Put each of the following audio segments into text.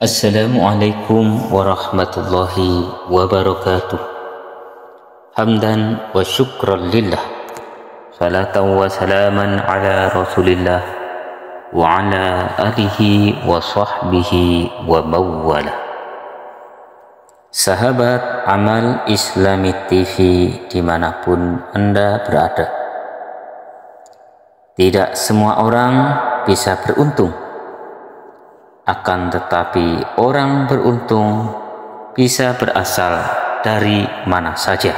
Assalamualaikum warahmatullahi wabarakatuh. Hamdan wa syukran lillah, salatan wa salaman ala rasulillah wa ala alihi wa sahbihi wa mawwala. Sahabat Amal Islami TV dimanapun Anda berada, tidak semua orang bisa beruntung, akan tetapi orang beruntung bisa berasal dari mana saja.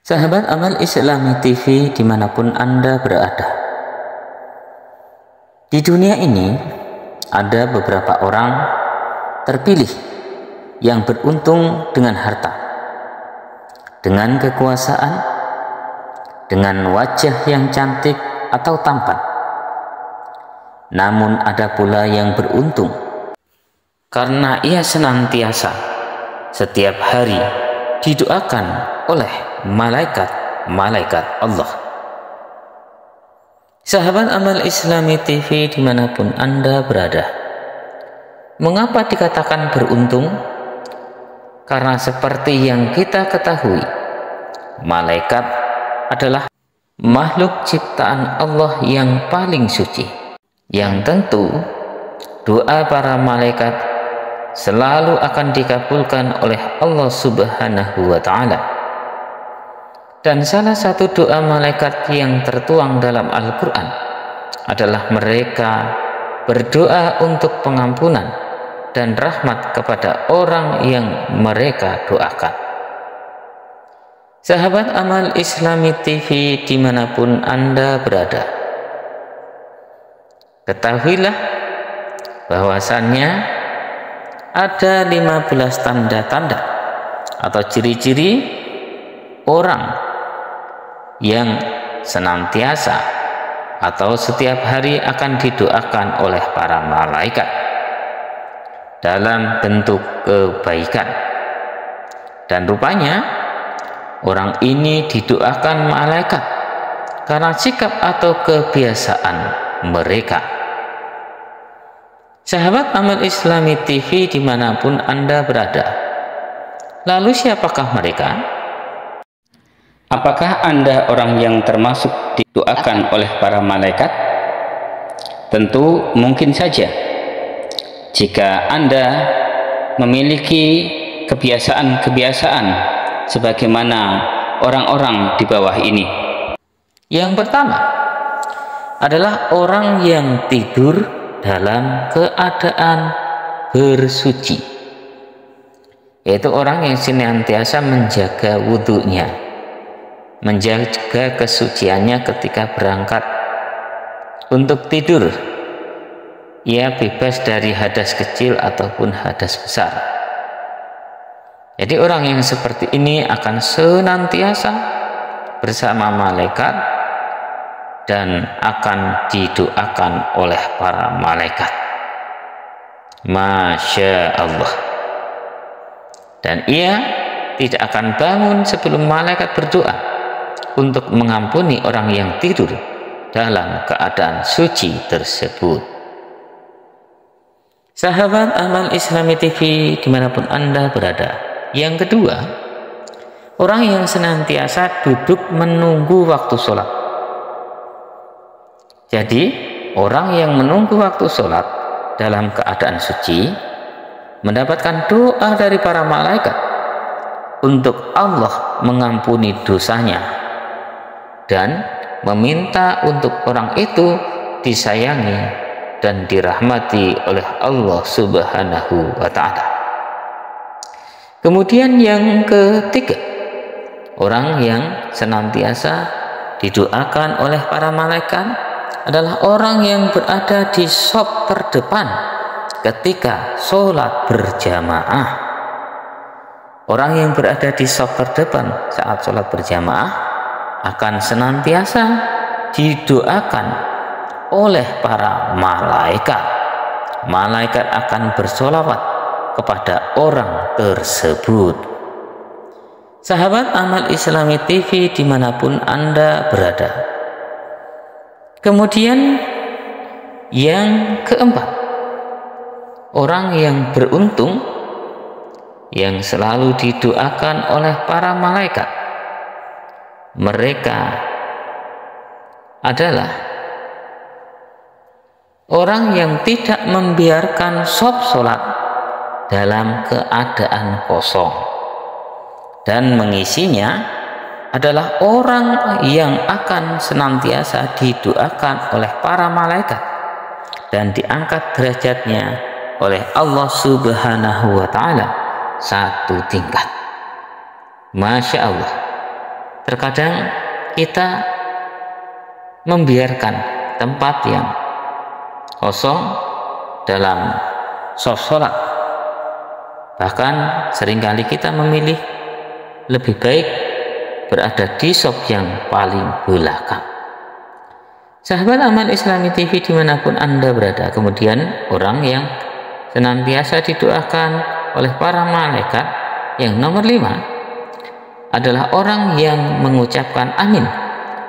Sahabat Amal Islami TV dimanapun Anda berada, di dunia ini ada beberapa orang terpilih yang beruntung dengan harta, dengan kekuasaan, dengan wajah yang cantik atau tampan. Namun ada pula yang beruntung karena ia senantiasa setiap hari didoakan oleh malaikat-malaikat Allah. Sahabat Amal Islami TV dimanapun Anda berada, mengapa dikatakan beruntung? Karena seperti yang kita ketahui, malaikat adalah makhluk ciptaan Allah yang paling suci, yang tentu doa para malaikat selalu akan dikabulkan oleh Allah Subhanahu wa Ta'ala. Dan salah satu doa malaikat yang tertuang dalam Al-Quran adalah mereka berdoa untuk pengampunan dan rahmat kepada orang yang mereka doakan. Sahabat Amal Islami TV dimanapun Anda berada, ketahuilah bahwasannya ada 15 tanda-tanda atau ciri-ciri orang yang senantiasa atau setiap hari akan didoakan oleh para malaikat dalam bentuk kebaikan. Dan rupanya orang ini didoakan malaikat karena sikap atau kebiasaan mereka. Sahabat Amal Islami TV dimanapun Anda berada, lalu siapakah mereka? Apakah Anda orang yang termasuk didoakan oleh para malaikat? Tentu mungkin saja jika Anda memiliki kebiasaan-kebiasaan sebagaimana orang-orang di bawah ini. Yang pertama adalah orang yang tidur dalam keadaan bersuci, yaitu orang yang senantiasa menjaga wudhunya, menjaga kesuciannya ketika berangkat untuk tidur. Ia bebas dari hadas kecil ataupun hadas besar. Jadi orang yang seperti ini akan senantiasa bersama malaikat dan akan didoakan oleh para malaikat. Masya Allah. Dan ia tidak akan bangun sebelum malaikat berdoa untuk mengampuni orang yang tidur dalam keadaan suci tersebut. Sahabat Amal Islami TV dimanapun Anda berada, yang kedua, orang yang senantiasa duduk menunggu waktu sholat. Jadi orang yang menunggu waktu sholat dalam keadaan suci mendapatkan doa dari para malaikat untuk Allah mengampuni dosanya dan meminta untuk orang itu disayangi dan dirahmati oleh Allah Subhanahu wa Ta'ala. Kemudian yang ketiga, orang yang senantiasa didoakan oleh para malaikat adalah orang yang berada di shaf terdepan ketika sholat berjamaah. Orang yang berada di shaf terdepan saat sholat berjamaah akan senantiasa didoakan oleh para malaikat. Malaikat akan bersolawat kepada orang tersebut. Sahabat Amal Islami TV dimanapun Anda berada, kemudian yang keempat, orang yang beruntung yang selalu didoakan oleh para malaikat. Mereka adalah orang yang tidak membiarkan sholat dalam keadaan kosong, dan mengisinya adalah orang yang akan senantiasa didoakan oleh para malaikat dan diangkat derajatnya oleh Allah Subhanahu wa Ta'ala satu tingkat. Masya Allah, terkadang kita membiarkan tempat yang kosong dalam sholat, bahkan seringkali kita memilih lebih baik berada di shop yang paling belakang. Sahabat Amal Islami TV dimanapun Anda berada, kemudian orang yang senantiasa didoakan oleh para malaikat yang nomor 5 adalah orang yang mengucapkan amin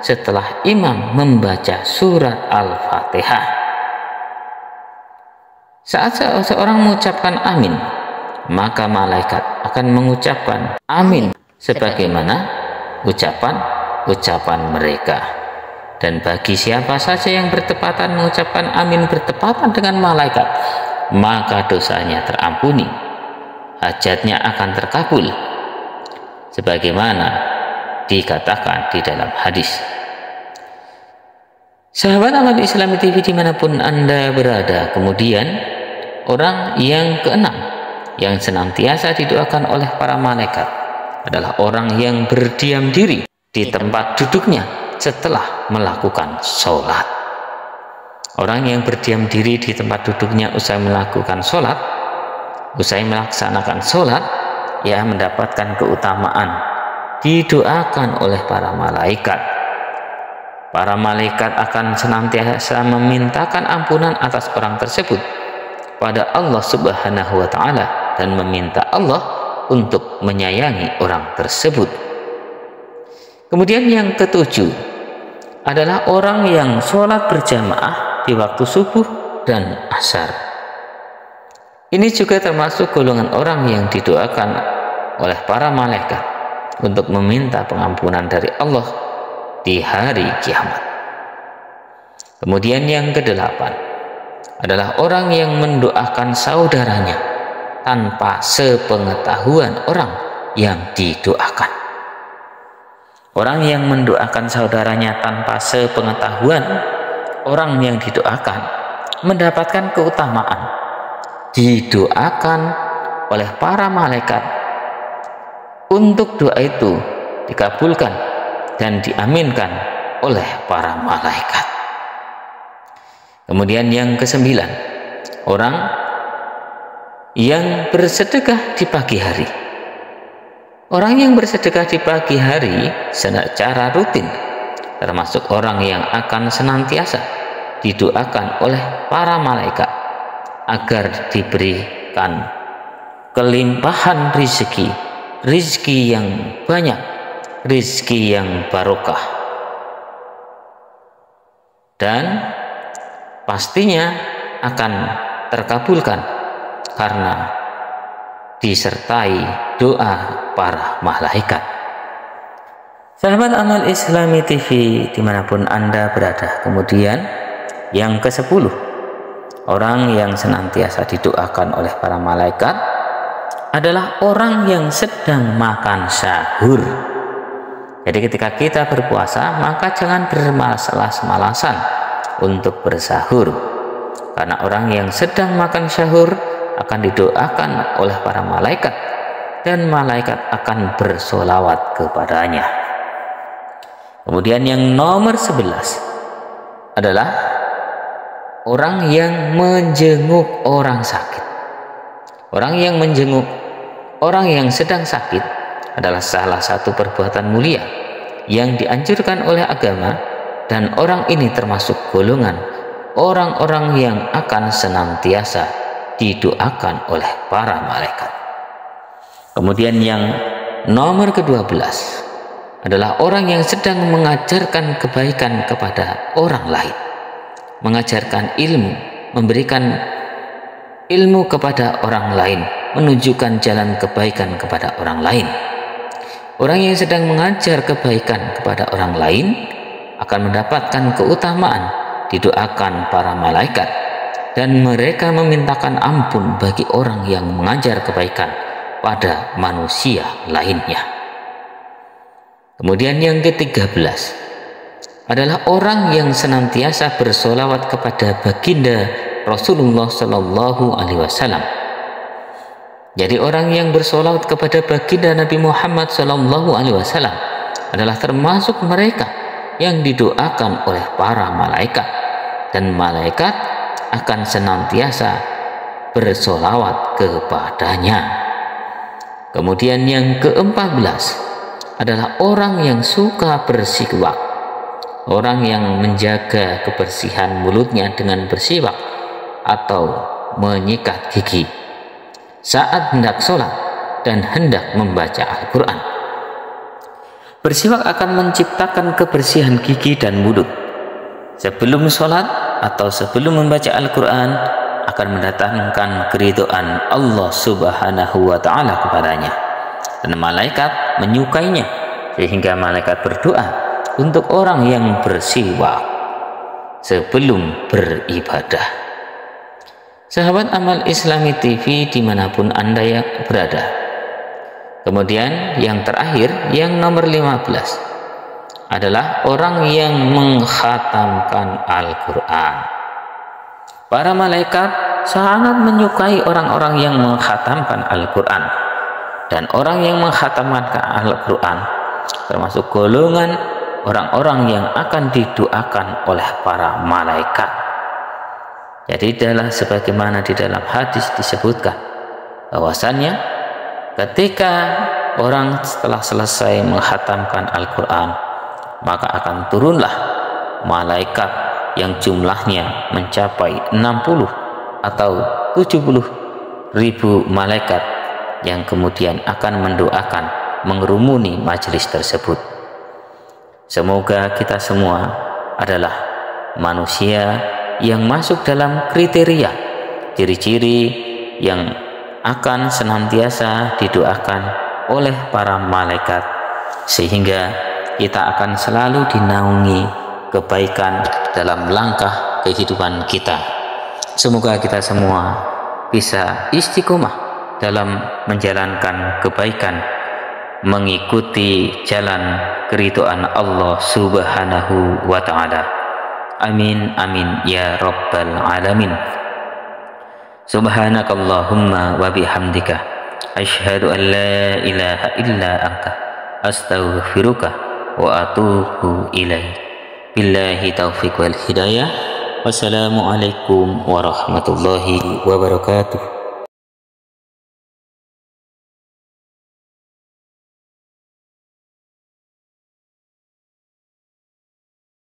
setelah imam membaca surat Al-Fatihah. Saat seseorang mengucapkan amin, maka malaikat akan mengucapkan amin sebagaimana ucapan mereka. Dan bagi siapa saja yang bertepatan mengucapkan amin bertepatan dengan malaikat, maka dosanya terampuni, hajatnya akan terkabul, sebagaimana dikatakan di dalam hadis. Sahabat Amal Islami TV dimanapun Anda berada, kemudian orang yang keenam yang senantiasa didoakan oleh para malaikat adalah orang yang berdiam diri di tempat duduknya setelah melakukan sholat. Orang yang berdiam diri di tempat duduknya usai melakukan sholat, usai melaksanakan sholat, ia mendapatkan keutamaan didoakan oleh para malaikat. Para malaikat akan senantiasa memintakan ampunan atas orang tersebut pada Allah Subhanahu wa Ta'ala dan meminta Allah untuk menyayangi orang tersebut. Kemudian yang ketujuh adalah orang yang sholat berjamaah di waktu subuh dan asar. Ini juga termasuk golongan orang yang didoakan oleh para malaikat untuk meminta pengampunan dari Allah di hari kiamat. Kemudian yang kedelapan adalah orang yang mendoakan saudaranya tanpa sepengetahuan orang yang didoakan. Orang yang mendoakan saudaranya tanpa sepengetahuan orang yang didoakan mendapatkan keutamaan didoakan oleh para malaikat untuk doa itu dikabulkan dan diaminkan oleh para malaikat. Kemudian yang kesembilan, orang yang bersedekah di pagi hari. Orang yang bersedekah di pagi hari secara rutin termasuk orang yang akan senantiasa didoakan oleh para malaikat agar diberikan kelimpahan rizki yang banyak, rizki yang barokah, dan pastinya akan terkabulkan karena disertai doa para malaikat. Sahabat Amal Islami TV dimanapun Anda berada, kemudian yang ke-10, orang yang senantiasa didoakan oleh para malaikat adalah orang yang sedang makan sahur. Jadi ketika kita berpuasa, maka jangan bermalas-malasan untuk bersahur, karena orang yang sedang makan sahur akan didoakan oleh para malaikat dan malaikat akan bersolawat kepadanya. Kemudian yang nomor 11 adalah orang yang menjenguk orang sakit. Orang yang menjenguk orang yang sedang sakit adalah salah satu perbuatan mulia yang dianjurkan oleh agama, dan orang ini termasuk golongan orang-orang yang akan senantiasa didoakan oleh para malaikat. Kemudian yang nomor ke-12 adalah orang yang sedang mengajarkan kebaikan kepada orang lain, mengajarkan ilmu, memberikan ilmu kepada orang lain, menunjukkan jalan kebaikan kepada orang lain. Orang yang sedang mengajar kebaikan kepada orang lain akan mendapatkan keutamaan didoakan para malaikat, dan mereka memintakan ampun bagi orang yang mengajar kebaikan pada manusia lainnya. Kemudian yang ke-13 adalah orang yang senantiasa bersolawat kepada baginda Rasulullah Shallallahu Alaihi Wasallam. Jadi orang yang bersolawat kepada baginda Nabi Muhammad Shallallahu Alaihi Wasallam adalah termasuk mereka yang didoakan oleh para malaikat, dan malaikat akan senantiasa bersolawat kepadanya. Kemudian yang ke-14 adalah orang yang suka bersiwak, orang yang menjaga kebersihan mulutnya dengan bersiwak atau menyikat gigi saat hendak sholat dan hendak membaca Al-Quran. Bersiwak akan menciptakan kebersihan gigi dan mulut. Sebelum sholat atau sebelum membaca Al-Quran akan mendatangkan keridhaan Allah Subhanahu wa Ta'ala kepadanya, dan malaikat menyukainya, sehingga malaikat berdoa untuk orang yang bersiwak sebelum beribadah. Sahabat Amal Islami TV dimanapun Anda yang berada. Kemudian yang terakhir, yang nomor 15 adalah orang yang mengkhatamkan Al-Quran. Para malaikat sangat menyukai orang-orang yang mengkhatamkan Al-Quran, dan orang yang mengkhatamkan Al-Quran termasuk golongan orang-orang yang akan didoakan oleh para malaikat. Jadi sebagaimana di dalam hadis disebutkan bahwasannya ketika orang setelah selesai menghatamkan Al-Quran, maka akan turunlah malaikat yang jumlahnya mencapai 60 atau 70 ribu malaikat, yang kemudian akan mendoakan, mengerumuni majelis tersebut. Semoga kita semua adalah manusia yang masuk dalam kriteria ciri-ciri yang akan senantiasa didoakan oleh para malaikat, sehingga kita akan selalu dinaungi kebaikan dalam langkah kehidupan kita. Semoga kita semua bisa istiqomah dalam menjalankan kebaikan, mengikuti jalan keridhaan Allah Subhanahu wa Ta'ala. Amin amin ya rabbal alamin. Subhanakallahumma wa bihamdika asyhadu an la ilaha illa anta astaghfiruka wa atubu ilaik. Billahi taufiq wal hidayah. Wassalamualaikum warahmatullahi wabarakatuh.